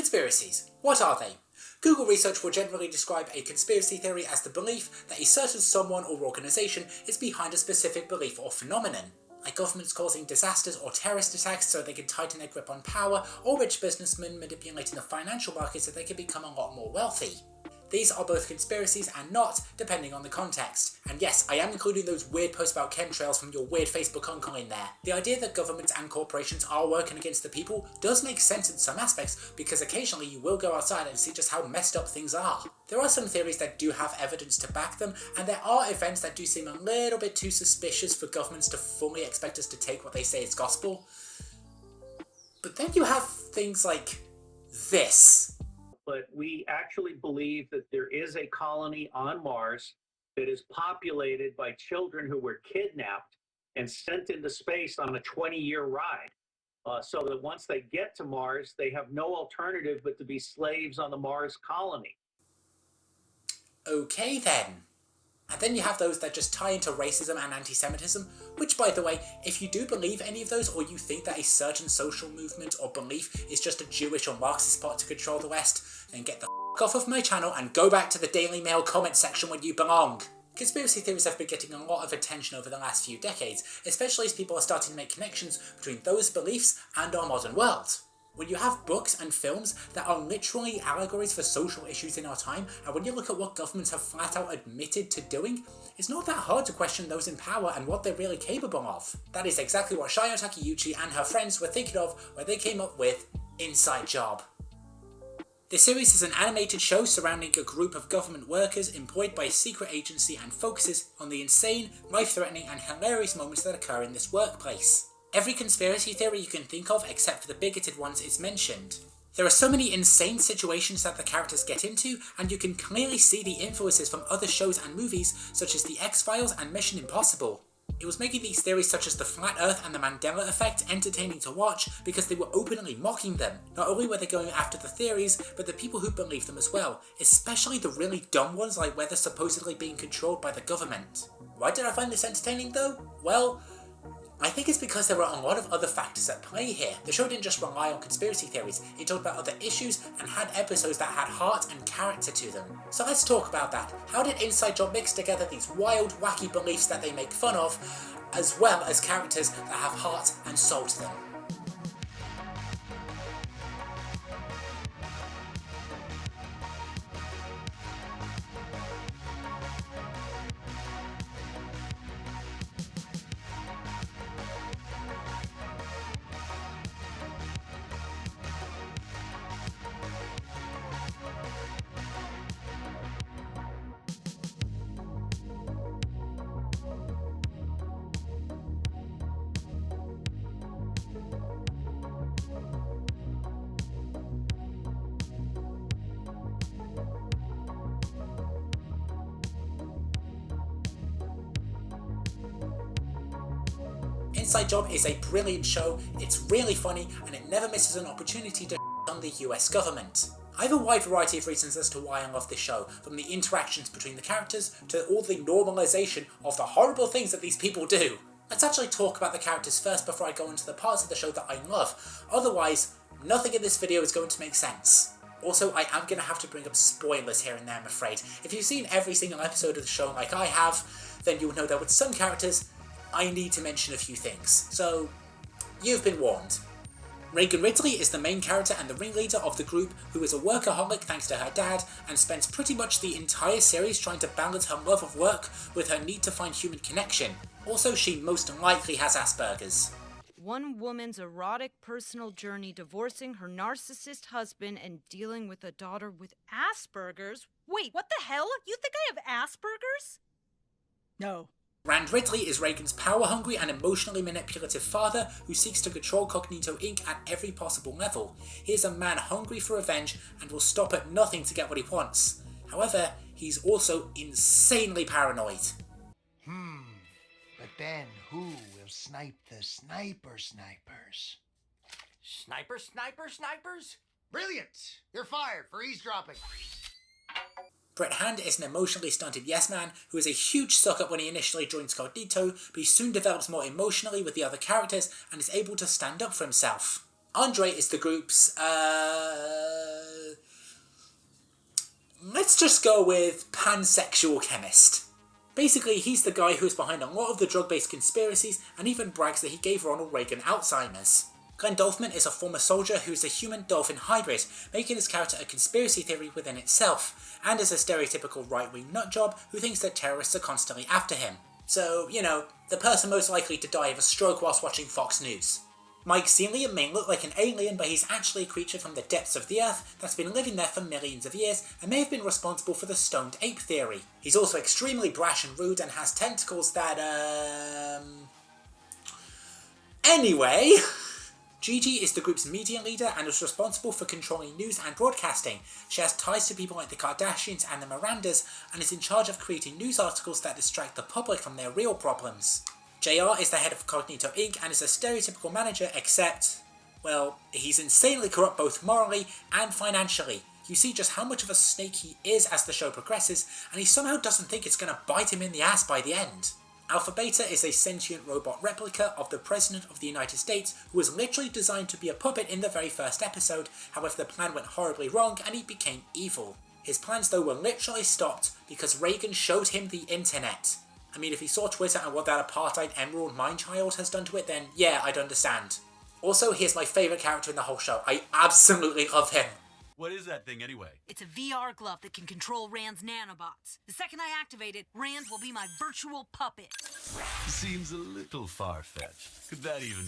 Conspiracies. What are they? Google research will generally describe a conspiracy theory as the belief that a certain someone or organisation is behind a specific belief or phenomenon, like governments causing disasters or terrorist attacks so they can tighten their grip on power, or rich businessmen manipulating the financial market so they can become a lot more wealthy. These are both conspiracies and not, depending on the context. And yes, I am including those weird posts about chemtrails from your weird Facebook uncle in there. The idea that governments and corporations are working against the people does make sense in some aspects, because occasionally you will go outside and see just how messed up things are. There are some theories that do have evidence to back them, and there are events that do seem a little bit too suspicious for governments to fully expect us to take what they say as gospel. But then you have things like this. But we actually believe that there is a colony on Mars that is populated by children who were kidnapped and sent into space on a 20-year ride. So that once they get to Mars, they have no alternative but to be slaves on the Mars colony. Okay then. And then you have those that just tie into racism and anti-Semitism, which, by the way, if you do believe any of those, or you think that a certain social movement or belief is just a Jewish or Marxist plot to control the West, then get the f*** off of my channel and go back to the Daily Mail comment section where you belong. Conspiracy theories have been getting a lot of attention over the last few decades, especially as people are starting to make connections between those beliefs and our modern world. When you have books and films that are literally allegories for social issues in our time, and when you look at what governments have flat out admitted to doing, it's not that hard to question those in power and what they're really capable of. That is exactly what Shion Takeuchi and her friends were thinking of when they came up with Inside Job. This series is an animated show surrounding a group of government workers employed by a secret agency and focuses on the insane, life-threatening and hilarious moments that occur in this workplace. Every conspiracy theory you can think of, except for the bigoted ones, is mentioned. There are so many insane situations that the characters get into, and you can clearly see the influences from other shows and movies, such as The X-Files and Mission Impossible. It was making these theories such as the Flat Earth and the Mandela Effect entertaining to watch because they were openly mocking them. Not only were they going after the theories, but the people who believed them as well, especially the really dumb ones like where they're supposedly being controlled by the government. Why did I find this entertaining though? Well, I think it's because there are a lot of other factors at play here. The show didn't just rely on conspiracy theories, it talked about other issues and had episodes that had heart and character to them. So let's talk about that. How did Inside Job mix together these wild, wacky beliefs that they make fun of, as well as characters that have heart and soul to them? Inside Job is a brilliant show, it's really funny, and it never misses an opportunity to on the US government. I have a wide variety of reasons as to why I love this show, from the interactions between the characters to all the normalisation of the horrible things that these people do. Let's actually talk about the characters first before I go into the parts of the show that I love, otherwise nothing in this video is going to make sense. Also, I am going to have to bring up spoilers here and there, I'm afraid. If you've seen every single episode of the show like I have, then you'll know that with some characters, I need to mention a few things, so you've been warned. Reagan Ridley is the main character and the ringleader of the group, who is a workaholic thanks to her dad, and spends pretty much the entire series trying to balance her love of work with her need to find human connection. Also, she most likely has Asperger's. One woman's erotic personal journey divorcing her narcissist husband and dealing with a daughter with Asperger's? Wait, what the hell? You think I have Asperger's? No. Rand Ridley is Reagan's power-hungry and emotionally manipulative father who seeks to control Cognito Inc. at every possible level. He is a man hungry for revenge and will stop at nothing to get what he wants. However, he's also insanely paranoid. But then who will snipe the snipers? Snipers? Brilliant! You're fired for eavesdropping. Brett Hand is an emotionally stunted yes-man who is a huge suck-up when he initially joins Cognito, but he soon develops more emotionally with the other characters and is able to stand up for himself. Andre is the group's, let's just go with pansexual chemist. Basically, he's the guy who is behind a lot of the drug-based conspiracies and even brags that he gave Ronald Reagan Alzheimer's. Glenn Dolphman is a former soldier who is a human-dolphin hybrid, making his character a conspiracy theory within itself, and is a stereotypical right-wing nutjob who thinks that terrorists are constantly after him. So, you know, the person most likely to die of a stroke whilst watching Fox News. Mike Celia may look like an alien, but he's actually a creature from the depths of the earth that's been living there for millions of years and may have been responsible for the stoned ape theory. He's also extremely brash and rude and has tentacles that, Anyway, Gigi is the group's media leader and is responsible for controlling news and broadcasting. She has ties to people like the Kardashians and the Mirandas and is in charge of creating news articles that distract the public from their real problems. JR is the head of Cognito Inc. and is a stereotypical manager except, well, he's insanely corrupt both morally and financially. You see just how much of a snake he is as the show progresses, and he somehow doesn't think it's going to bite him in the ass by the end. Alpha Beta is a sentient robot replica of the President of the United States who was literally designed to be a puppet in the very first episode, however the plan went horribly wrong and he became evil. His plans though were literally stopped because Reagan showed him the internet. I mean, if he saw Twitter and what that apartheid emerald mindchild has done to it, then yeah, I'd understand. Also, here's my favourite character in the whole show. I absolutely love him. What is that thing anyway? It's a VR glove that can control Rand's nanobots. The second I activate it, Rand will be my virtual puppet. Seems a little far-fetched. Could that even...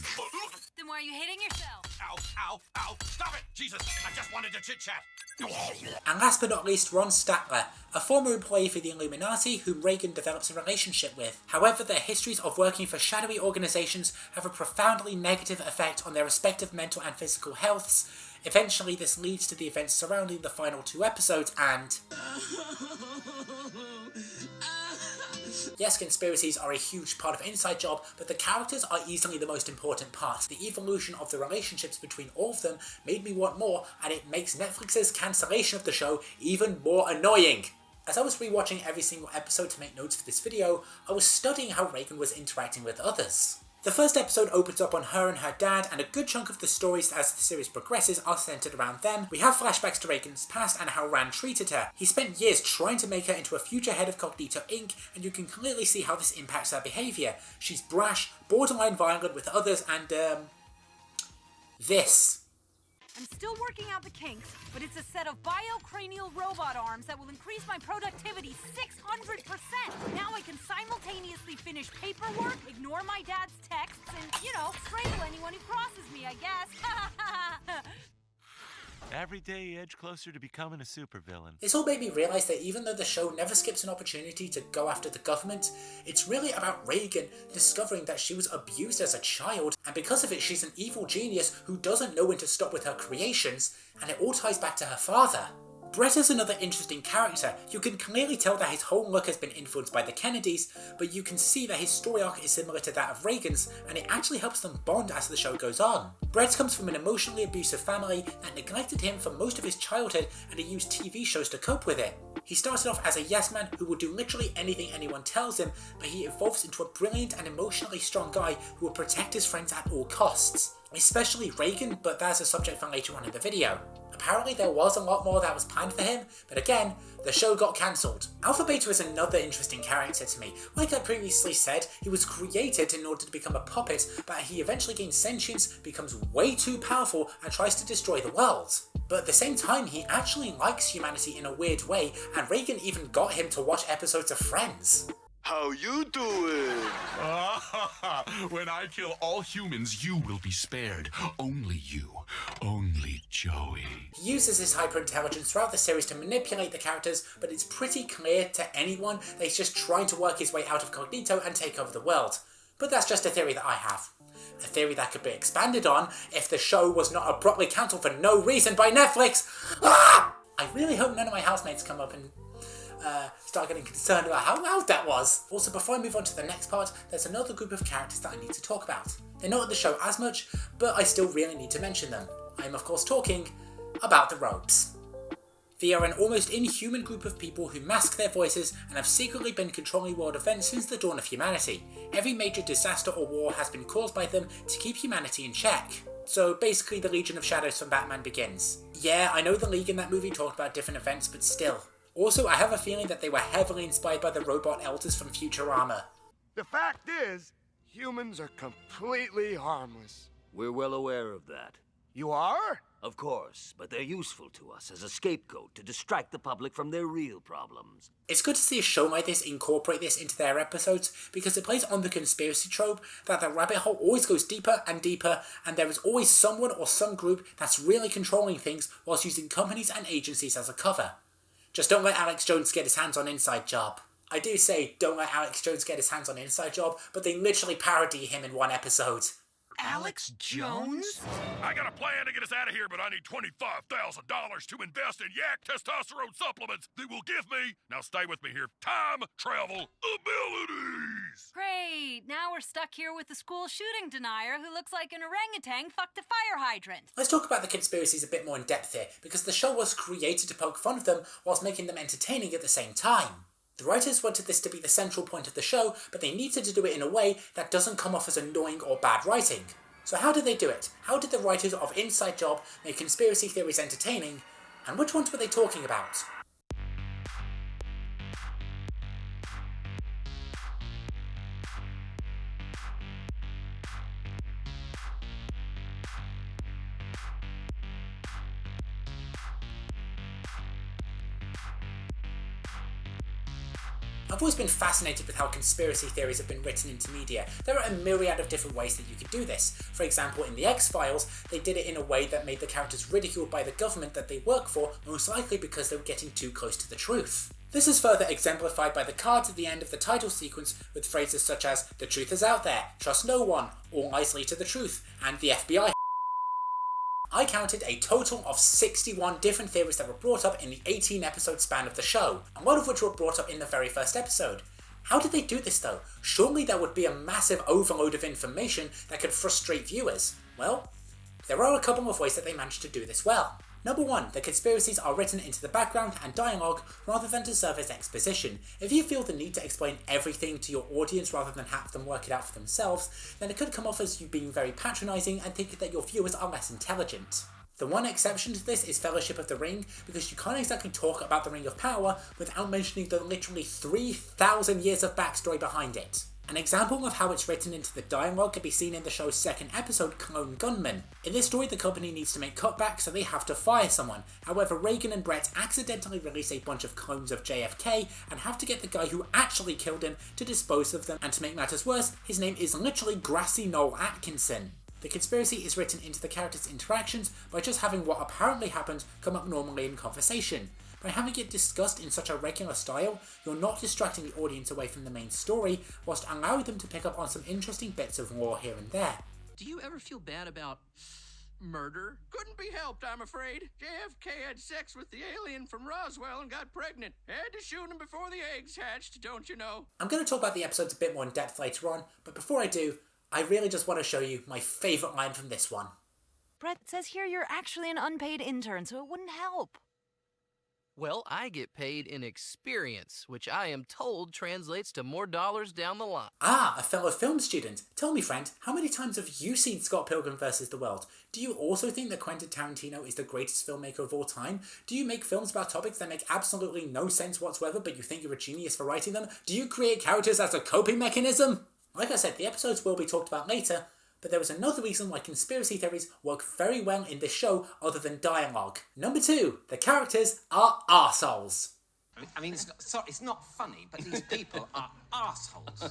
Then why are you hitting yourself? Ow, ow, ow! Stop it! Jesus, I just wanted to chit-chat. And last but not least, Ron Statler, a former employee for the Illuminati whom Reagan develops a relationship with. However, their histories of working for shadowy organisations have a profoundly negative effect on their respective mental and physical healths. Eventually, this leads to the events surrounding the final 2 episodes and... Yes, conspiracies are a huge part of Inside Job, but the characters are easily the most important part. The evolution of the relationships between all of them made me want more, and it makes Netflix's cancellation of the show even more annoying. As I was rewatching every single episode to make notes for this video, I was studying how Reagan was interacting with others. The first episode opens up on her and her dad, and a good chunk of the stories as the series progresses are centered around them. We have flashbacks to Reagan's past and how Rand treated her. He spent years trying to make her into a future head of Cognito Inc., and you can clearly see how this impacts her behaviour. She's brash, borderline violent with others, and this. I'm still working out the kinks, but it's a set of biocranial robot arms that will increase my productivity 600%. Now I can simultaneously finish paperwork, ignore my dad's texts, and, you know, strangle anyone who crosses me, I guess. Every day you edge closer to becoming a supervillain. This all made me realise that even though the show never skips an opportunity to go after the government, it's really about Reagan discovering that she was abused as a child, and because of it she's an evil genius who doesn't know when to stop with her creations, and it all ties back to her father. Brett is another interesting character. You can clearly tell that his whole look has been influenced by the Kennedys, but you can see that his story arc is similar to that of Reagan's, and it actually helps them bond as the show goes on. Brett comes from an emotionally abusive family that neglected him for most of his childhood, and he used TV shows to cope with it. He started off as a yes man who will do literally anything anyone tells him, but he evolves into a brilliant and emotionally strong guy who will protect his friends at all costs. Especially Reagan, but that's a subject for later on in the video. Apparently there was a lot more that was planned for him, but again, the show got cancelled. Alpha Beta is another interesting character to me. Like I previously said, he was created in order to become a puppet, but he eventually gains sentience, becomes way too powerful, and tries to destroy the world. But at the same time, he actually likes humanity in a weird way, and Reagan even got him to watch episodes of Friends. How you doing? When I kill all humans, you will be spared. Only you. Only Joey. He uses his hyperintelligence throughout the series to manipulate the characters, but it's pretty clear to anyone that he's just trying to work his way out of Cognito and take over the world. But that's just a theory that I have. A theory that could be expanded on if the show was not abruptly cancelled for no reason by Netflix. Ah! I really hope none of my housemates come up and start getting concerned about how loud that was. Also, before I move on to the next part, there's another group of characters that I need to talk about. They're not in the show as much, but I still really need to mention them. I am of course talking about the Robes. They are an almost inhuman group of people who mask their voices and have secretly been controlling world events since the dawn of humanity. Every major disaster or war has been caused by them to keep humanity in check. So basically the Legion of Shadows from Batman Begins. Yeah, I know the League in that movie talked about different events, but still. Also, I have a feeling that they were heavily inspired by the robot elders from Futurama. The fact is, humans are completely harmless. We're well aware of that. You are? Of course, but they're useful to us as a scapegoat to distract the public from their real problems. It's good to see a show like this incorporate this into their episodes, because it plays on the conspiracy trope that the rabbit hole always goes deeper and deeper, and there is always someone or some group that's really controlling things whilst using companies and agencies as a cover. Just don't let Alex Jones get his hands on Inside Job. I do say don't let Alex Jones get his hands on Inside Job, but they literally parody him in one episode. Alex Jones? I got a plan to get us out of here, but I need $25,000 to invest in yak testosterone supplements that will give me, now stay with me here, time travel abilities. Great. Now we're stuck here with the school shooting denier who looks like an orangutan fucked a fire hydrant. Let's talk about the conspiracies a bit more in depth here, because the show was created to poke fun of them whilst making them entertaining at the same time. The writers wanted this to be the central point of the show, but they needed to do it in a way that doesn't come off as annoying or bad writing. So how did they do it? How did the writers of Inside Job make conspiracy theories entertaining? And which ones were they talking about? I've always been fascinated with how conspiracy theories have been written into media. There are a myriad of different ways that you could do this. For example, in the X-Files, they did it in a way that made the characters ridiculed by the government that they work for, most likely because they were getting too close to the truth. This is further exemplified by the cards at the end of the title sequence with phrases such as, "The truth is out there, trust no one, all lies lead to the truth," and the FBI. I counted a total of 61 different theories that were brought up in the 18-episode span of the show, a lot of which were brought up in the very first episode. How did they do this though? Surely there would be a massive overload of information that could frustrate viewers. Well, there are a couple of ways that they managed to do this well. Number 1, the conspiracies are written into the background and dialogue rather than to serve as exposition. If you feel the need to explain everything to your audience rather than have them work it out for themselves, then it could come off as you being very patronising and thinking that your viewers are less intelligent. The one exception to this is Fellowship of the Ring, because you can't exactly talk about the Ring of Power without mentioning the literally 3,000 years of backstory behind it. An example of how it's written into the dialogue can be seen in the show's second episode, Clone Gunman. In this story, the company needs to make cutbacks, so they have to fire someone. However, Reagan and Brett accidentally release a bunch of clones of JFK and have to get the guy who actually killed him to dispose of them, and to make matters worse, his name is literally Grassy Knoll Atkinson. The conspiracy is written into the characters' interactions by just having what apparently happened come up normally in conversation. By having it discussed in such a regular style, you're not distracting the audience away from the main story, whilst allowing them to pick up on some interesting bits of lore here and there. Do you ever feel bad about murder? Couldn't be helped, I'm afraid. JFK had sex with the alien from Roswell and got pregnant. Had to shoot him before the eggs hatched, don't you know? I'm going to talk about the episodes a bit more in depth later on, but before I do, I really just want to show you my favourite line from this one. Brett says here you're actually an unpaid intern, so it wouldn't help. Well, I get paid in experience, which I am told translates to more dollars down the line. Ah, a fellow film student. Tell me, friend, how many times have you seen Scott Pilgrim vs. the World? Do you also think that Quentin Tarantino is the greatest filmmaker of all time? Do you make films about topics that make absolutely no sense whatsoever, but you think you're a genius for writing them? Do you create characters as a coping mechanism? Like I said, the episodes will be talked about later, but there was another reason why conspiracy theories work very well in this show other than dialogue. Number 2, the characters are arseholes. I mean, it's not funny, but these people are arseholes.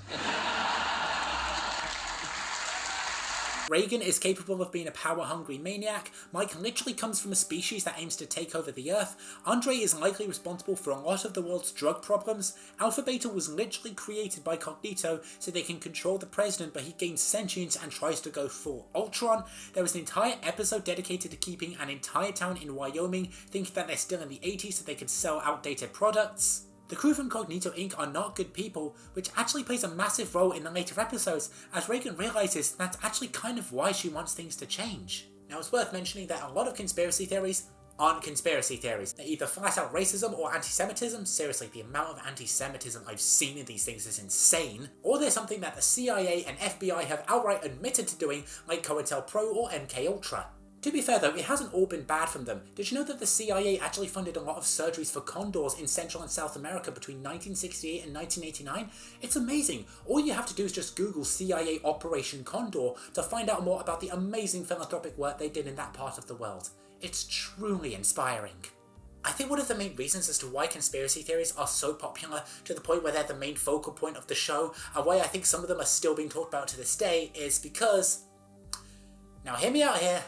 Reagan is capable of being a power-hungry maniac, Mike literally comes from a species that aims to take over the Earth, Andre is likely responsible for a lot of the world's drug problems, Alpha Beta was literally created by Cognito so they can control the president, but he gains sentience and tries to go full Ultron. There was an entire episode dedicated to keeping an entire town in Wyoming thinking that they're still in the 80s so they could sell outdated products. The crew from Cognito Inc. are not good people, which actually plays a massive role in the later episodes, as Reagan realises that's actually kind of why she wants things to change. Now it's worth mentioning that a lot of conspiracy theories aren't conspiracy theories. They're either flat out racism or anti-Semitism. Seriously, the amount of anti-Semitism I've seen in these things is insane. Or they're something that the CIA and FBI have outright admitted to doing, like COINTELPRO or MKUltra. To be fair though, it hasn't all been bad from them. Did you know that the CIA actually funded a lot of surgeries for condors in Central and South America between 1968 and 1989? It's amazing. All you have to do is just Google CIA Operation Condor to find out more about the amazing philanthropic work they did in that part of the world. It's truly inspiring. I think one of the main reasons as to why conspiracy theories are so popular to the point where they're the main focal point of the show, and why I think some of them are still being talked about to this day, is because... Now hear me out here.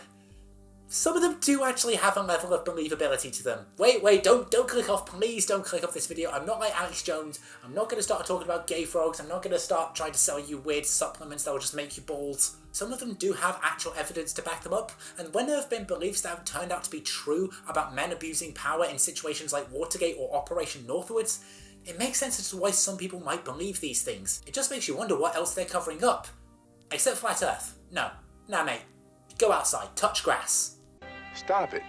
Some of them do actually have a level of believability to them. Wait, don't click off, please don't click off this video. I'm not like Alex Jones. I'm not going to start talking about gay frogs. I'm not going to start trying to sell you weird supplements that will just make you bald. Some of them do have actual evidence to back them up, and when there have been beliefs that have turned out to be true about men abusing power in situations like Watergate or Operation Northwoods, it makes sense as to why some people might believe these things. It just makes you wonder what else they're covering up. Except Flat Earth. No. Nah mate. Go outside, touch grass. Stop it.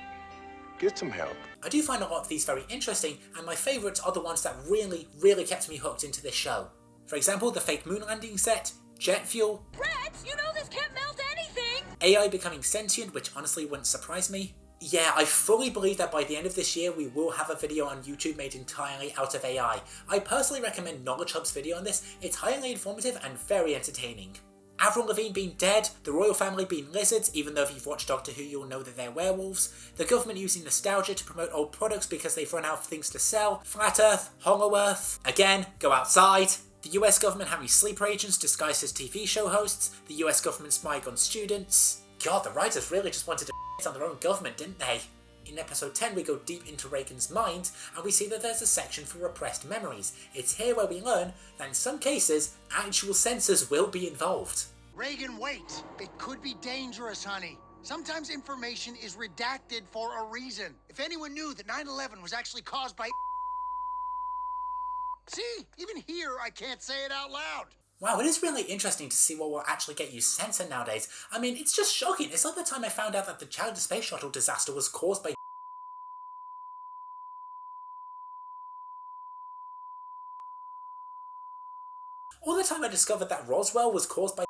Get some help. I do find a lot of these very interesting, and my favourites are the ones that really kept me hooked into this show. For example, the fake moon landing set, jet fuel, Brett, you know this can't melt anything! AI becoming sentient, which honestly wouldn't surprise me. Yeah, I fully believe that by the end of this year we will have a video on YouTube made entirely out of AI. I personally recommend Knowledge Hub's video on this. It's highly informative and very entertaining. Avril Lavigne being dead, the royal family being lizards, even though if you've watched Doctor Who you'll know that they're werewolves, the government using nostalgia to promote old products because they've run out of things to sell, Flat Earth, Hollow Earth, again, go outside, the US government having sleeper agents disguised as TV show hosts, the US government spying on students. God, the writers really just wanted to on their own government, didn't they? In episode 10 we go deep into Reagan's mind and we see that there's a section for repressed memories. It's here where we learn that in some cases, actual censors will be involved. Reagan, wait! It could be dangerous, honey. Sometimes information is redacted for a reason. If anyone knew that 9/11 was actually caused by... See? Even here I can't say it out loud. Wow, it is really interesting to see what will actually get you censored nowadays. I mean, it's just shocking. It's like the time I found out that the Challenger Space Shuttle disaster was caused by... Or the time I discovered that Roswell was caused by...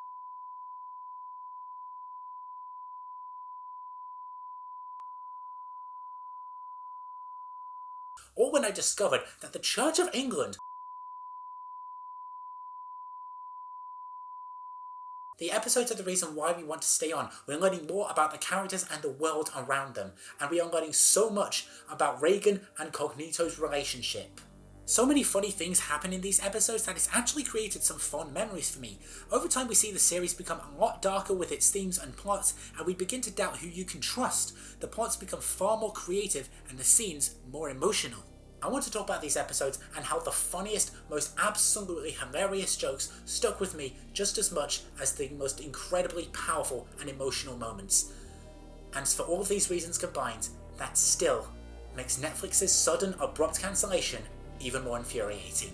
Or when I discovered that the Church of England... The episodes are the reason why we want to stay on. We're learning more about the characters and the world around them, and we are learning so much about Reagan and Cognito's relationship. So many funny things happen in these episodes that it's actually created some fond memories for me. Over time we see the series become a lot darker with its themes and plots, and we begin to doubt who you can trust. The plots become far more creative and the scenes more emotional. I want to talk about these episodes and how the funniest, most absolutely hilarious jokes stuck with me just as much as the most incredibly powerful and emotional moments. And for all of these reasons combined, that still makes Netflix's sudden, abrupt cancellation even more infuriating.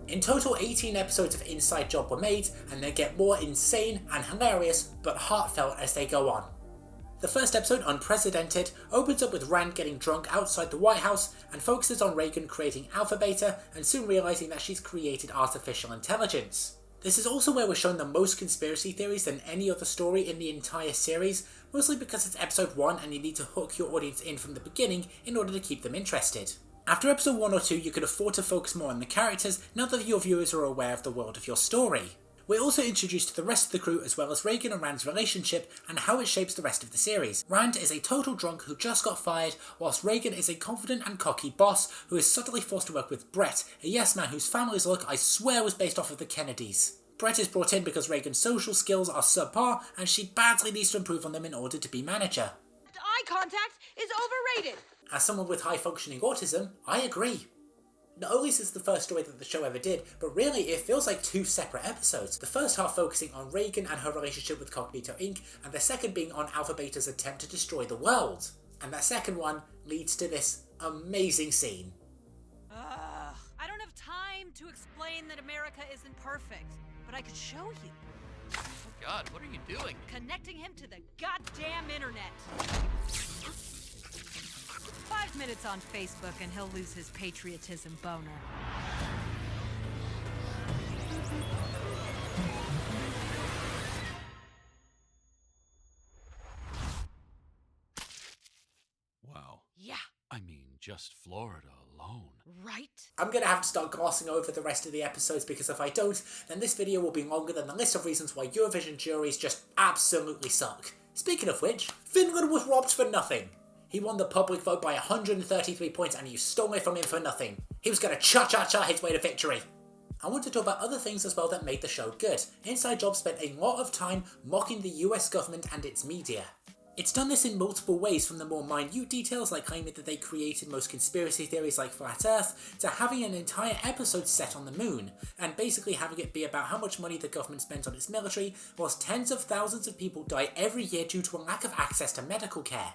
In total, 18 episodes of Inside Job were made, and they get more insane and hilarious, but heartfelt as they go on. The first episode, Unprecedented, opens up with Rand getting drunk outside the White House and focuses on Reagan creating Alpha Beta and soon realising that she's created artificial intelligence. This is also where we're shown the most conspiracy theories than any other story in the entire series, mostly because it's episode 1 and you need to hook your audience in from the beginning in order to keep them interested. After episode 1 or 2, you can afford to focus more on the characters now that your viewers are aware of the world of your story. We're also introduced to the rest of the crew as well as Reagan and Rand's relationship and how it shapes the rest of the series. Rand is a total drunk who just got fired, whilst Reagan is a confident and cocky boss who is suddenly forced to work with Brett, a yes man whose family's look I swear was based off of the Kennedys. Brett is brought in because Reagan's social skills are subpar and she badly needs to improve on them in order to be manager. Eye contact is overrated. As someone with high functioning autism, I agree. Not only is this the first story that the show ever did, but really it feels like two separate episodes. The first half focusing on Reagan and her relationship with Cognito Inc., and the second being on Alpha Beta's attempt to destroy the world. And that second one leads to this amazing scene. I don't have time to explain that America isn't perfect, but I could show you. Oh God, what are you doing? Connecting him to the goddamn internet. 5 minutes on Facebook and he'll lose his patriotism boner. Wow. Yeah. I mean, just Florida alone. Right? I'm gonna have to start glossing over the rest of the episodes because if I don't, then this video will be longer than the list of reasons why Eurovision juries just absolutely suck. Speaking of which, Finland was robbed for nothing. He won the public vote by 133 points and you stole it from him for nothing. He was gonna cha-cha-cha his way to victory. I want to talk about other things as well that made the show good. Inside Job spent a lot of time mocking the US government and its media. It's done this in multiple ways, from the more minute details like claiming that they created most conspiracy theories like Flat Earth, to having an entire episode set on the moon, and basically having it be about how much money the government spends on its military, whilst tens of thousands of people die every year due to a lack of access to medical care.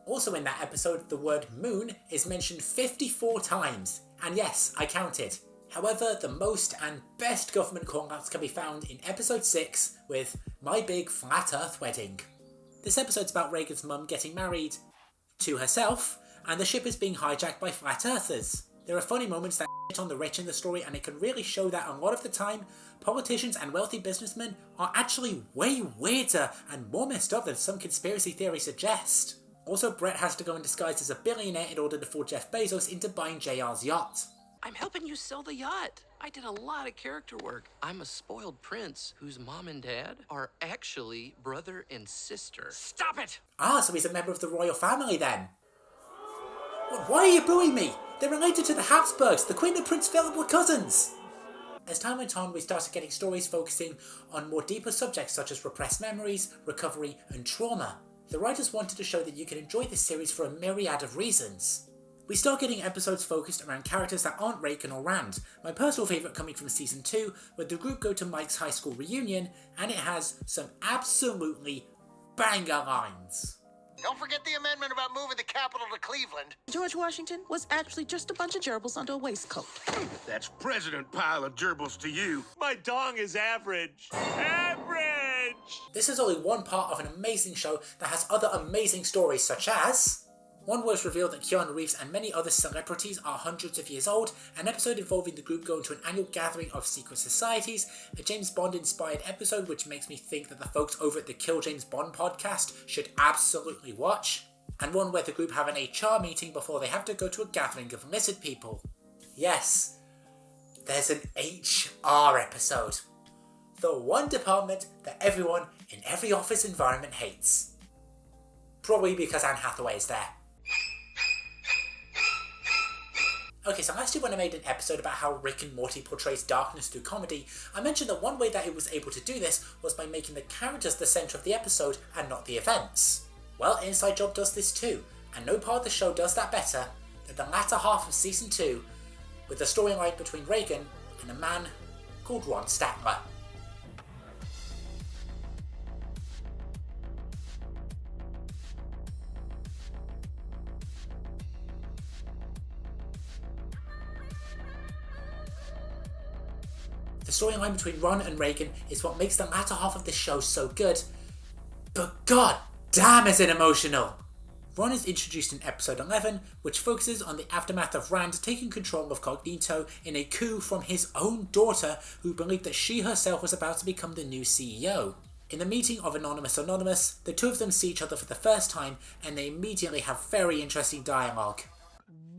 Also in that episode, the word moon is mentioned 54 times, and yes, I counted. However, the most and best government callouts can be found in episode 6 with My Big Flat Earth Wedding. This episode's about Reagan's mum getting married to herself, and the ship is being hijacked by flat earthers. There are funny moments that hit on the rich in the story, and it can really show that a lot of the time, politicians and wealthy businessmen are actually way weirder and more messed up than some conspiracy theories suggest. Also, Brett has to go in disguise as a billionaire in order to fool Jeff Bezos into buying JR's yacht. I'm helping you sell the yacht. I did a lot of character work. I'm a spoiled prince whose mom and dad are actually brother and sister. Stop it! Ah, so he's a member of the royal family then. Why are you booing me? They're related to the Habsburgs. The Queen and Prince Philip were cousins. As time went on, we started getting stories focusing on more deeper subjects such as repressed memories, recovery, and trauma. The writers wanted to show that you can enjoy this series for a myriad of reasons. We start getting episodes focused around characters that aren't Reagan or Rand. My personal favourite coming from season 2, where the group go to Mike's high school reunion, and it has some absolutely banger lines. Don't forget the amendment about moving the capital to Cleveland. George Washington was actually just a bunch of gerbils under a waistcoat. That's President Pile of Gerbils to you. My dong is average. Average! This is only one part of an amazing show that has other amazing stories such as... One was revealed that Keanu Reeves and many other celebrities are hundreds of years old, an episode involving the group going to an annual gathering of secret societies, a James Bond inspired episode which makes me think that the folks over at the Kill James Bond podcast should absolutely watch, and one where the group have an HR meeting before they have to go to a gathering of lizard people. Yes, there's an HR episode. The one department that everyone in every office environment hates. Probably because Anne Hathaway is there. Okay, so last year when I made an episode about how Rick and Morty portrays darkness through comedy, I mentioned that one way that it was able to do this was by making the characters the centre of the episode and not the events. Well, Inside Job does this too, and no part of the show does that better than the latter half of season 2, with the storyline between Reagan and a man called Ron Statler. The storyline between Ron and Reagan is what makes the latter half of this show so good, but god damn is it emotional! Ron is introduced in episode 11, which focuses on the aftermath of Rand taking control of Cognito in a coup from his own daughter, who believed that she herself was about to become the new CEO. In the meeting of Anonymous, the two of them see each other for the first time, and they immediately have very interesting dialogue.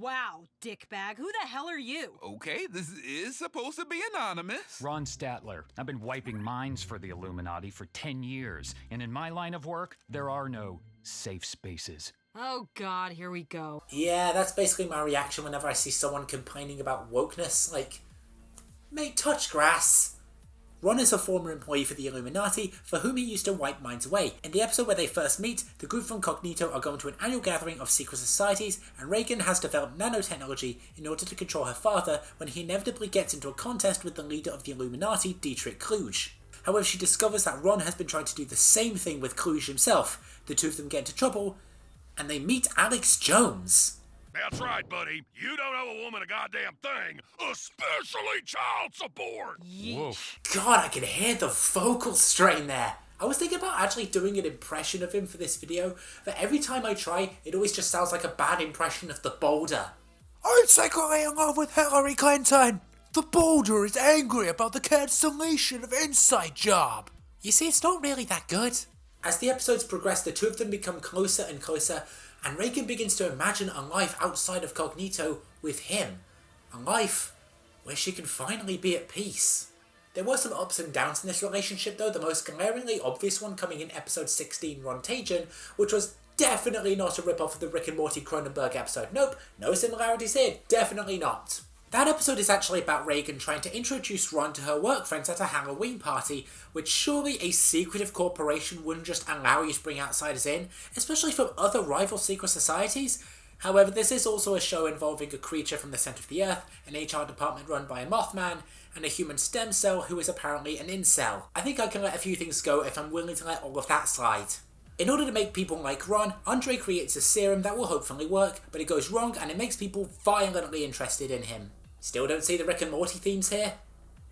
Wow, dickbag, who the hell are you? Okay, this is supposed to be anonymous. Ron Statler. I've been wiping minds for the Illuminati for 10 years, and in my line of work, there are no safe spaces. Oh god, here we go. Yeah, that's basically my reaction whenever I see someone complaining about wokeness, like, mate, touch grass. Ron is a former employee for the Illuminati for whom he used to wipe minds away. In the episode where they first meet, the group from Cognito are going to an annual gathering of secret societies, and Reagan has developed nanotechnology in order to control her father when he inevitably gets into a contest with the leader of the Illuminati, Dietrich Kluge. However, she discovers that Ron has been trying to do the same thing with Kluge himself. The two of them get into trouble, and they meet Alex Jones. That's right, buddy. You don't owe a woman a goddamn thing, especially child support. God, I can hear the vocal strain there. I was thinking about actually doing an impression of him for this video, but every time I try, it always just sounds like a bad impression of the Boulder. I'm secretly in love with Hillary Clinton. The Boulder is angry about the cancellation of Inside Job. You see, it's not really that good. As the episodes progress, the two of them become closer and closer, and Reagan begins to imagine a life outside of Cognito with him. A life where she can finally be at peace. There were some ups and downs in this relationship though, the most glaringly obvious one coming in episode 16, Rontagion, which was definitely not a rip-off of the Rick and Morty Cronenberg episode. Nope, no similarities here, definitely not. That episode is actually about Reagan trying to introduce Ron to her work friends at a Halloween party, which surely a secretive corporation wouldn't just allow you to bring outsiders in, especially from other rival secret societies. However, this is also a show involving a creature from the centre of the earth, an HR department run by a Mothman, and a human stem cell who is apparently an incel. I think I can let a few things go if I'm willing to let all of that slide. In order to make people like Ron, Andre creates a serum that will hopefully work, but it goes wrong and it makes people violently interested in him. Still don't see the Rick and Morty themes here?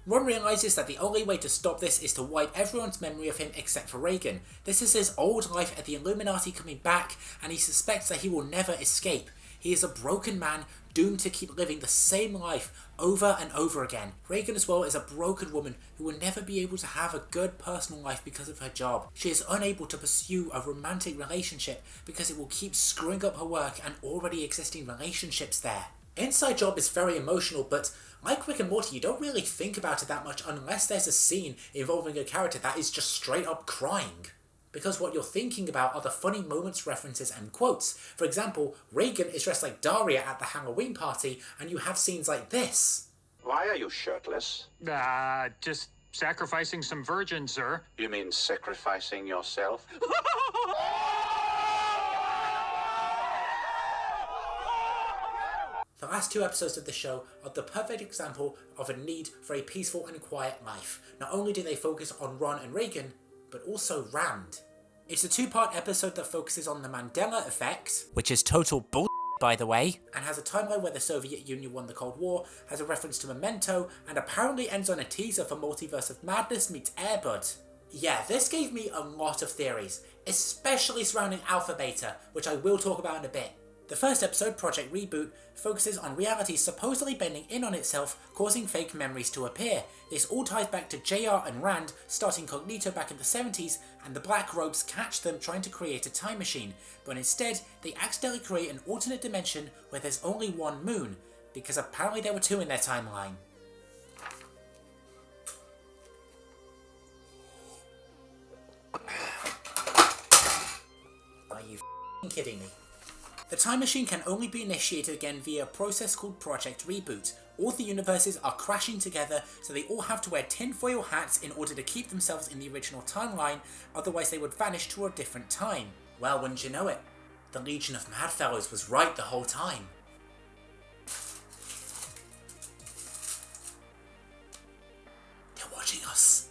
Ron realises that the only way to stop this is to wipe everyone's memory of him except for Reagan. This is his old life at the Illuminati coming back, and he suspects that he will never escape. He is a broken man, doomed to keep living the same life over and over again. Reagan as well is a broken woman who will never be able to have a good personal life because of her job. She is unable to pursue a romantic relationship because it will keep screwing up her work and already existing relationships there. Inside Job is very emotional, but like Rick and Morty, you don't really think about it that much unless there's a scene involving a character that is just straight up crying. Because what you're thinking about are the funny moments, references, and quotes. For example, Reagan is dressed like Daria at the Halloween party, and you have scenes like this. Why are you shirtless? Just sacrificing some virgins, sir. You mean sacrificing yourself? The last two episodes of the show are the perfect example of a need for a peaceful and quiet life. Not only do they focus on Ron and Reagan, but also Rand. It's a two-part episode that focuses on the Mandela effect, which is total bull, by the way, and has a timeline where the Soviet Union won the Cold War, has a reference to Memento, and apparently ends on a teaser for Multiverse of Madness meets Air Bud. Yeah, this gave me a lot of theories, especially surrounding Alpha Beta, which I will talk about in a bit. The first episode, Project Reboot, focuses on reality supposedly bending in on itself, causing fake memories to appear. This all ties back to JR and Rand starting Cognito back in the 70s, and the Black Robes catch them trying to create a time machine, but instead they accidentally create an alternate dimension where there's only one moon, because apparently there were two in their timeline. Are you f***ing kidding me? The time machine can only be initiated again via a process called Project Reboot. All the universes are crashing together, so they all have to wear tinfoil hats in order to keep themselves in the original timeline, otherwise they would vanish to a different time. Well, wouldn't you know it, the Legion of Madfellows was right the whole time. They're watching us.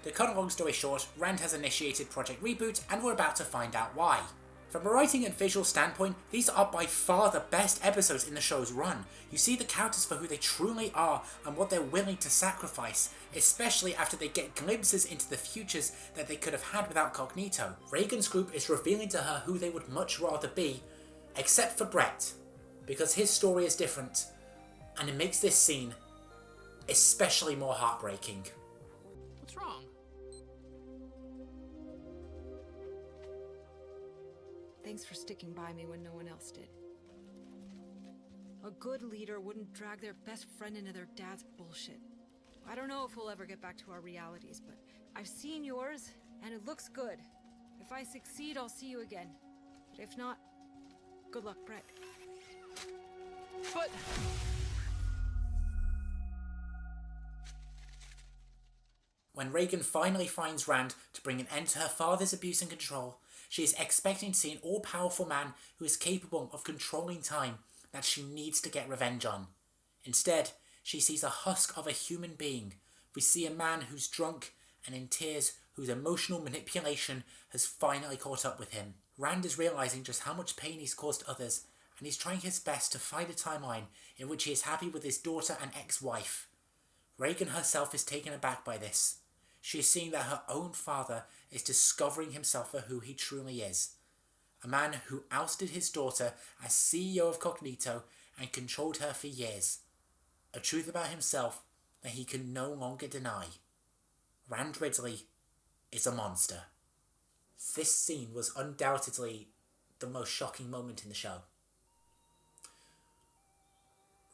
To cut a long story short, Rand has initiated Project Reboot, and we're about to find out why. From a writing and visual standpoint, these are by far the best episodes in the show's run. You see the characters for who they truly are and what they're willing to sacrifice, especially after they get glimpses into the futures that they could have had without Cognito. Reagan's group is revealing to her who they would much rather be, except for Brett, because his story is different, and it makes this scene especially more heartbreaking. What's wrong? Thanks for sticking by me when no one else did. A good leader wouldn't drag their best friend into their dad's bullshit. I don't know if we'll ever get back to our realities, but I've seen yours, and it looks good. If I succeed, I'll see you again. But if not, good luck, Brett. But... When Reagan finally finds Rand to bring an end to her father's abuse and control, she is expecting to see an all-powerful man who is capable of controlling time that she needs to get revenge on. Instead, she sees a husk of a human being. We see a man who's drunk and in tears, whose emotional manipulation has finally caught up with him. Rand is realising just how much pain he's caused others, and he's trying his best to find a timeline in which he is happy with his daughter and ex-wife. Reagan herself is taken aback by this. She is seeing that her own father is discovering himself for who he truly is. A man who ousted his daughter as CEO of Cognito and controlled her for years. A truth about himself that he can no longer deny. Rand Ridley is a monster. This scene was undoubtedly the most shocking moment in the show.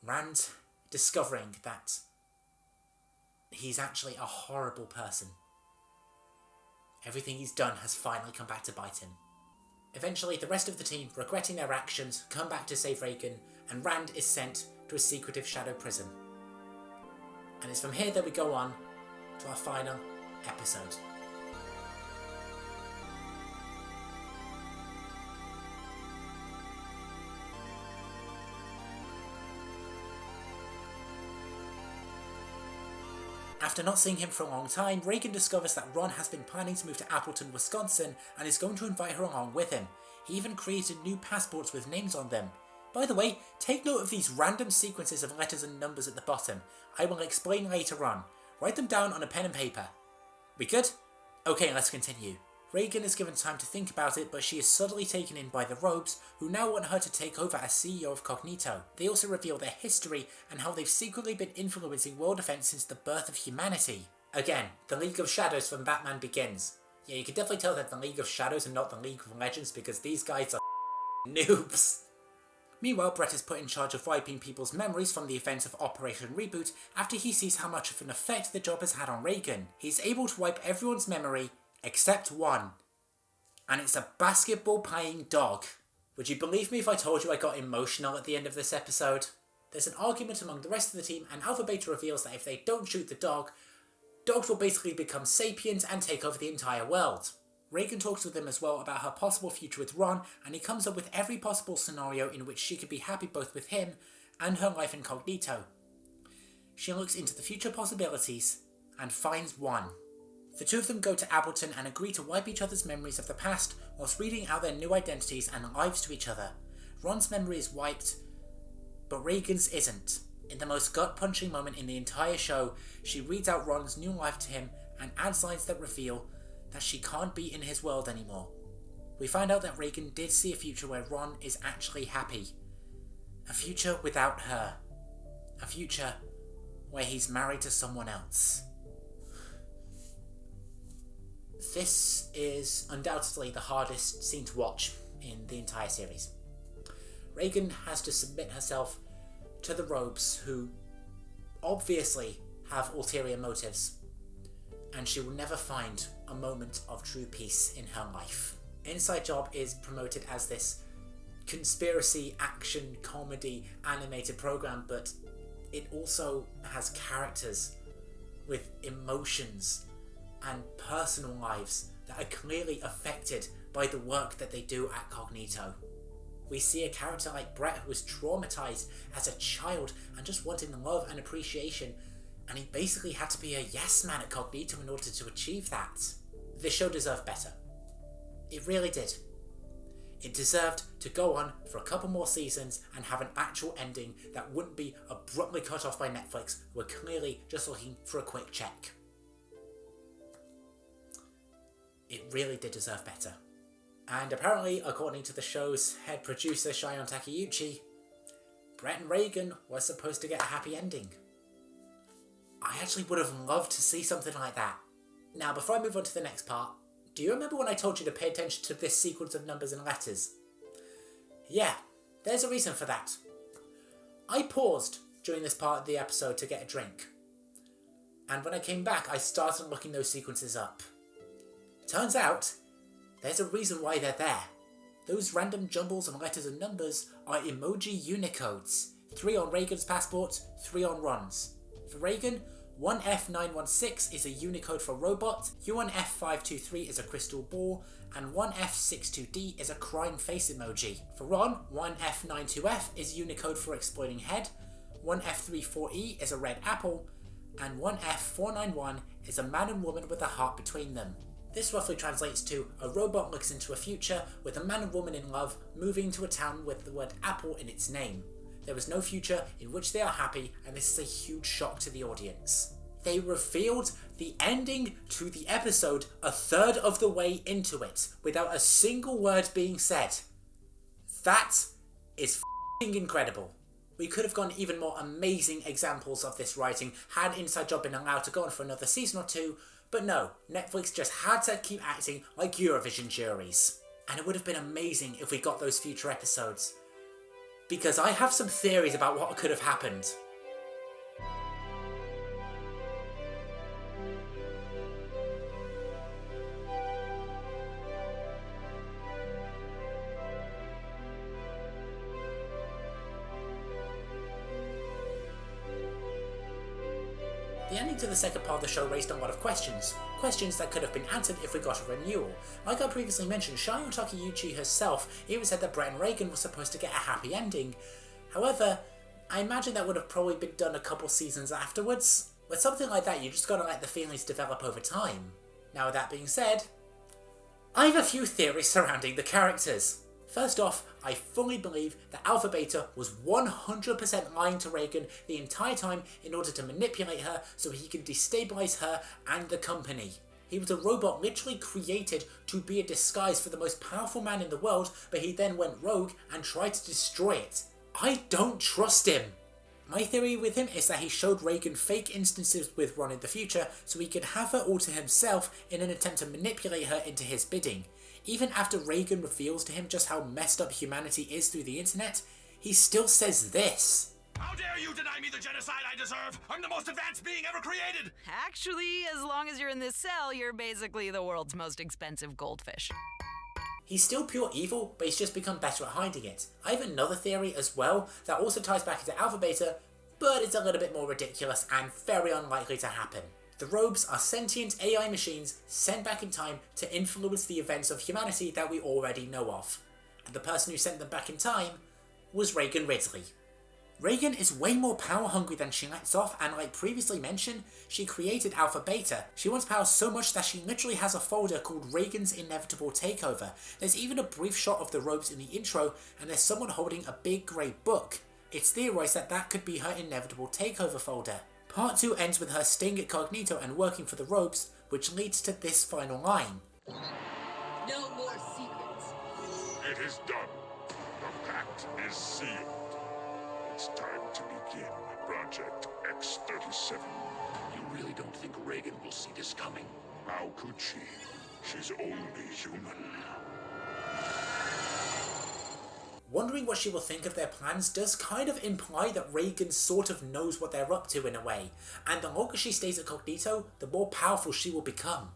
Rand discovering that he's actually a horrible person. Everything he's done has finally come back to bite him. Eventually, the rest of the team, regretting their actions, come back to save Reagan, and Rand is sent to a secretive shadow prison. And it's from here that we go on to our final episode. After not seeing him for a long time, Reagan discovers that Ron has been planning to move to Appleton, Wisconsin, and is going to invite her along with him. He even created new passports with names on them. By the way, take note of these random sequences of letters and numbers at the bottom. I will explain later on. Write them down on a pen and paper. We good? Okay, let's continue. Reagan is given time to think about it, but she is suddenly taken in by the Robes, who now want her to take over as CEO of Cognito. They also reveal their history and how they've secretly been influencing world events since the birth of humanity. Again, the League of Shadows from Batman Begins. Yeah, you can definitely tell that the League of Shadows and not the League of Legends because these guys are noobs. Meanwhile, Brett is put in charge of wiping people's memories from the events of Operation Reboot after he sees how much of an effect the job has had on Reagan. He's able to wipe everyone's memory except one, and it's a basketball-playing dog. Would you believe me if I told you I got emotional at the end of this episode? There's an argument among the rest of the team, and Alpha Beta reveals that if they don't shoot the dog, dogs will basically become sapiens and take over the entire world. Reagan talks with them as well about her possible future with Ron, and he comes up with every possible scenario in which she could be happy both with him and her life incognito. She looks into the future possibilities and finds one. The two of them go to Appleton and agree to wipe each other's memories of the past whilst reading out their new identities and lives to each other. Ron's memory is wiped, but Reagan's isn't. In the most gut-punching moment in the entire show, she reads out Ron's new life to him and adds lines that reveal that she can't be in his world anymore. We find out that Reagan did see a future where Ron is actually happy. A future without her. A future where he's married to someone else. This is undoubtedly the hardest scene to watch in the entire series. Reagan has to submit herself to the Robes, who obviously have ulterior motives, and she will never find a moment of true peace in her life. Inside Job is promoted as this conspiracy, action, comedy, animated program, but it also has characters with emotions and personal lives that are clearly affected by the work that they do at Cognito. We see a character like Brett who was traumatized as a child and just wanted love and appreciation, and he basically had to be a yes man at Cognito in order to achieve that. This show deserved better. It really did. It deserved to go on for a couple more seasons and have an actual ending that wouldn't be abruptly cut off by Netflix, who are clearly just looking for a quick check. It really did deserve better. And apparently, according to the show's head producer Shion Takeuchi, Brett and Reagan were supposed to get a happy ending. I actually would have loved to see something like that. Now, before I move on to the next part, do you remember when I told you to pay attention to this sequence of numbers and letters? Yeah, there's a reason for that. I paused during this part of the episode to get a drink. And when I came back, I started looking those sequences up. Turns out, there's a reason why they're there. Those random jumbles of letters and numbers are emoji Unicodes. 3 on Reagan's passport, 3 on Ron's. For Reagan, 1F916 is a Unicode for robot, U1F523 is a crystal ball, and 1F62D is a crying face emoji. For Ron, 1F92F is Unicode for exploding head, 1F34E is a red apple, and 1F491 is a man and woman with a heart between them. This roughly translates to a robot looks into a future with a man and woman in love moving to a town with the word apple in its name. There is no future in which they are happy, and this is a huge shock to the audience. They revealed the ending to the episode a third of the way into it, without a single word being said. That is f***ing incredible. We could have gotten even more amazing examples of this writing had Inside Job been allowed to go on for another season or two, but no, Netflix just had to keep acting like Eurovision juries. And it would have been amazing if we got those future episodes. Because I have some theories about what could have happened. The ending to the second part of the show raised a lot of questions that could have been answered if we got a renewal. Like I previously mentioned, Shion Takeuchi herself even said that Brett and Reagan were supposed to get a happy ending. However, I imagine that would have probably been done a couple seasons afterwards. With something like that, you just gotta let the feelings develop over time. Now with that being said, I have a few theories surrounding the characters. First off, I fully believe that Alpha Beta was 100% lying to Reagan the entire time in order to manipulate her so he could destabilize her and the company. He was a robot literally created to be a disguise for the most powerful man in the world, but he then went rogue and tried to destroy it. I don't trust him. My theory with him is that he showed Reagan fake instances with Ron in the future so he could have her all to himself in an attempt to manipulate her into his bidding. Even after Reagan reveals to him just how messed up humanity is through the internet, he still says this. How dare you deny me the genocide I deserve? I'm the most advanced being ever created! Actually, as long as you're in this cell, you're basically the world's most expensive goldfish. He's still pure evil, but he's just become better at hiding it. I have another theory as well that also ties back into Alpha Beta, but it's a little bit more ridiculous and very unlikely to happen. The robes are sentient AI machines sent back in time to influence the events of humanity that we already know of. And the person who sent them back in time was Reagan Ridley. Reagan is way more power hungry than she lets off, and like previously mentioned, she created Alpha Beta. She wants power so much that she literally has a folder called Reagan's Inevitable Takeover. There's even a brief shot of the robes in the intro, and there's someone holding a big grey book. It's theorized that that could be her Inevitable Takeover folder. Part 2 ends with her staying at Cognito and working for the robes, which leads to this final line. No more secrets. It is done. The pact is sealed. It's time to begin Project X-37. You really don't think Reagan will see this coming? How could she? She's only human. Wondering what she will think of their plans does kind of imply that Reagan sort of knows what they're up to in a way, and the longer she stays at Cognito, the more powerful she will become.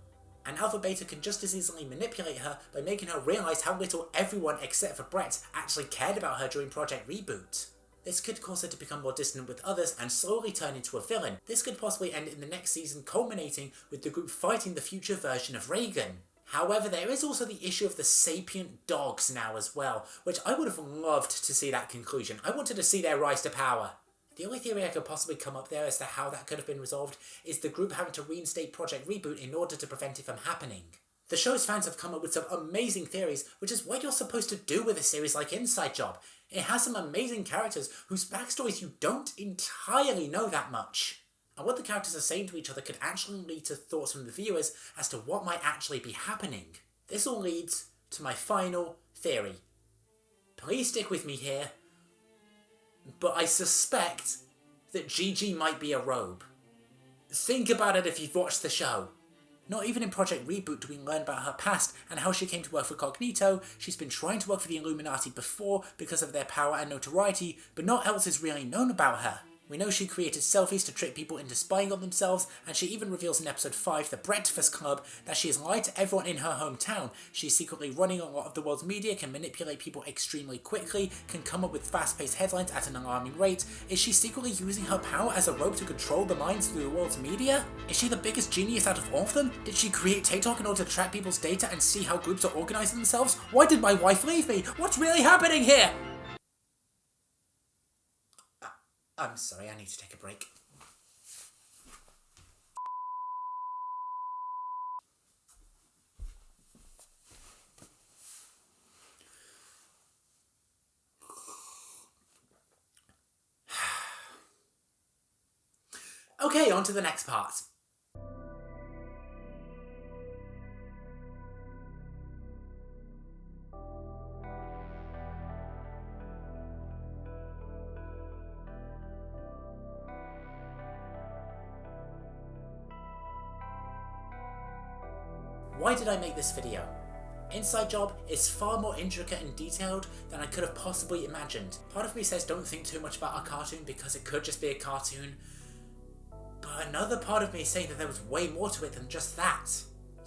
And Alpha Beta can just as easily manipulate her by making her realise how little everyone except for Brett actually cared about her during Project Reboot. This could cause her to become more distant with others and slowly turn into a villain. This could possibly end in the next season, culminating with the group fighting the future version of Reagan. However, there is also the issue of the sapient dogs now as well, which I would have loved to see that conclusion. I wanted to see their rise to power. The only theory I could possibly come up there as to how that could have been resolved is the group having to reinstate Project Reboot in order to prevent it from happening. The show's fans have come up with some amazing theories, which is what you're supposed to do with a series like Inside Job. It has some amazing characters whose backstories you don't entirely know that much. And what the characters are saying to each other could actually lead to thoughts from the viewers as to what might actually be happening. This all leads to my final theory. Please stick with me here, but I suspect that Gigi might be a robe. Think about it if you've watched the show. Not even in Project Reboot do we learn about her past and how she came to work for Cognito. She's been trying to work for the Illuminati before because of their power and notoriety, but not else is really known about her. We know she created selfies to trick people into spying on themselves, and she even reveals in episode 5, The Breakfast Club, that she has lied to everyone in her hometown. She's secretly running a lot of the world's media, can manipulate people extremely quickly, can come up with fast-paced headlines at an alarming rate. Is she secretly using her power as a rope to control the minds through the world's media? Is she the biggest genius out of all of them? Did she create TikTok in order to track people's data and see how groups are organising themselves? Why did my wife leave me? What's really happening here? I'm sorry, I need to take a break. Okay, on to the next part. Why did I make this video? Inside Job is far more intricate and detailed than I could have possibly imagined. Part of me says don't think too much about a cartoon because it could just be a cartoon, but another part of me is saying that there was way more to it than just that.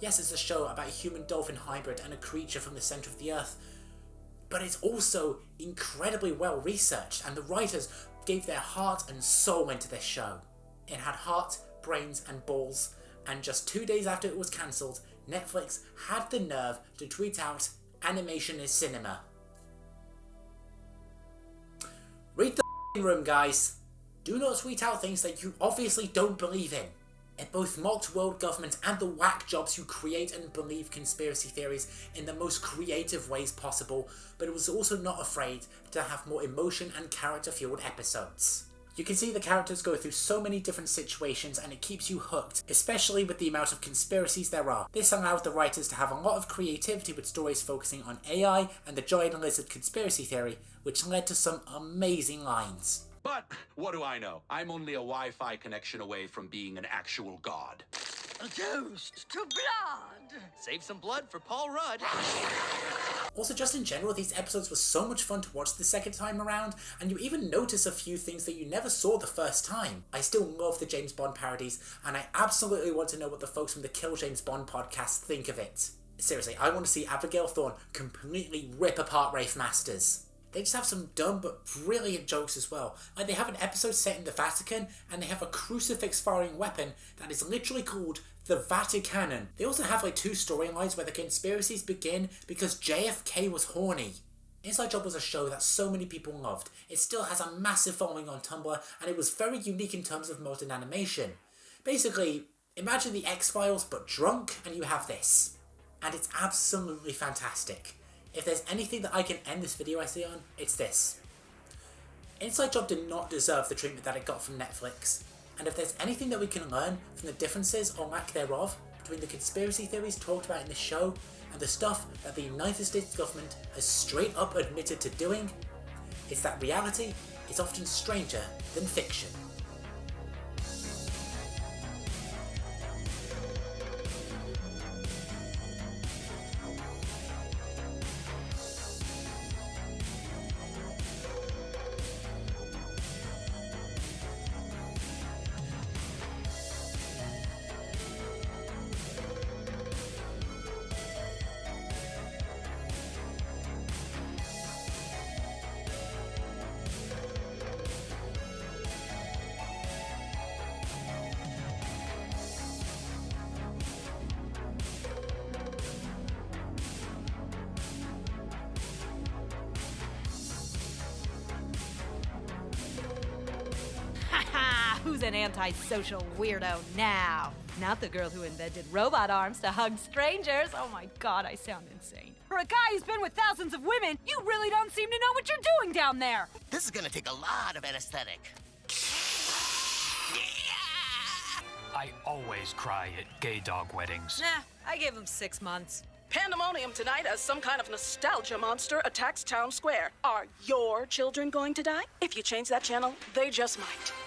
Yes, it's a show about a human-dolphin hybrid and a creature from the centre of the earth, but it's also incredibly well researched, and the writers gave their heart and soul into this show. It had heart, brains and balls, and just 2 days after it was cancelled, Netflix had the nerve to tweet out, "Animation is cinema." Read the room, guys. Do not tweet out things that you obviously don't believe in. It both mocked world government and the whack jobs who create and believe conspiracy theories in the most creative ways possible, but it was also not afraid to have more emotion and character-fueled episodes. You can see the characters go through so many different situations and it keeps you hooked, especially with the amount of conspiracies there are. This allowed the writers to have a lot of creativity with stories focusing on AI and the giant lizard conspiracy theory, which led to some amazing lines. But what do I know? I'm only a Wi-Fi connection away from being an actual god. A toast to blood! Save some blood for Paul Rudd. Also, just in general, these episodes were so much fun to watch the second time around, and you even notice a few things that you never saw the first time. I still love the James Bond parodies, and I absolutely want to know what the folks from the Kill James Bond podcast think of it. Seriously, I want to see Abigail Thorne completely rip apart Rafe Masters. They just have some dumb but brilliant jokes as well. Like, they have an episode set in the Vatican, and they have a crucifix-firing weapon that is literally called the Vaticanon. They also have like 2 storylines where the conspiracies begin because JFK was horny. Inside Job was a show that so many people loved. It still has a massive following on Tumblr, and it was very unique in terms of modern animation. Basically, imagine the X-Files but drunk, and you have this. And it's absolutely fantastic. If there's anything that I can end this video essay on, it's this. Inside Job did not deserve the treatment that it got from Netflix. And if there's anything that we can learn from the differences or lack thereof between the conspiracy theories talked about in this show and the stuff that the United States government has straight up admitted to doing, it's that reality is often stranger than fiction. Who's an antisocial weirdo now? Not the girl who invented robot arms to hug strangers. Oh my god, I sound insane. For a guy who's been with thousands of women, you really don't seem to know what you're doing down there. This is gonna take a lot of anesthetic. I always cry at gay dog weddings. Nah, I gave him 6 months. Pandemonium tonight as some kind of nostalgia monster attacks town square. Are your children going to die? If you change that channel, they just might.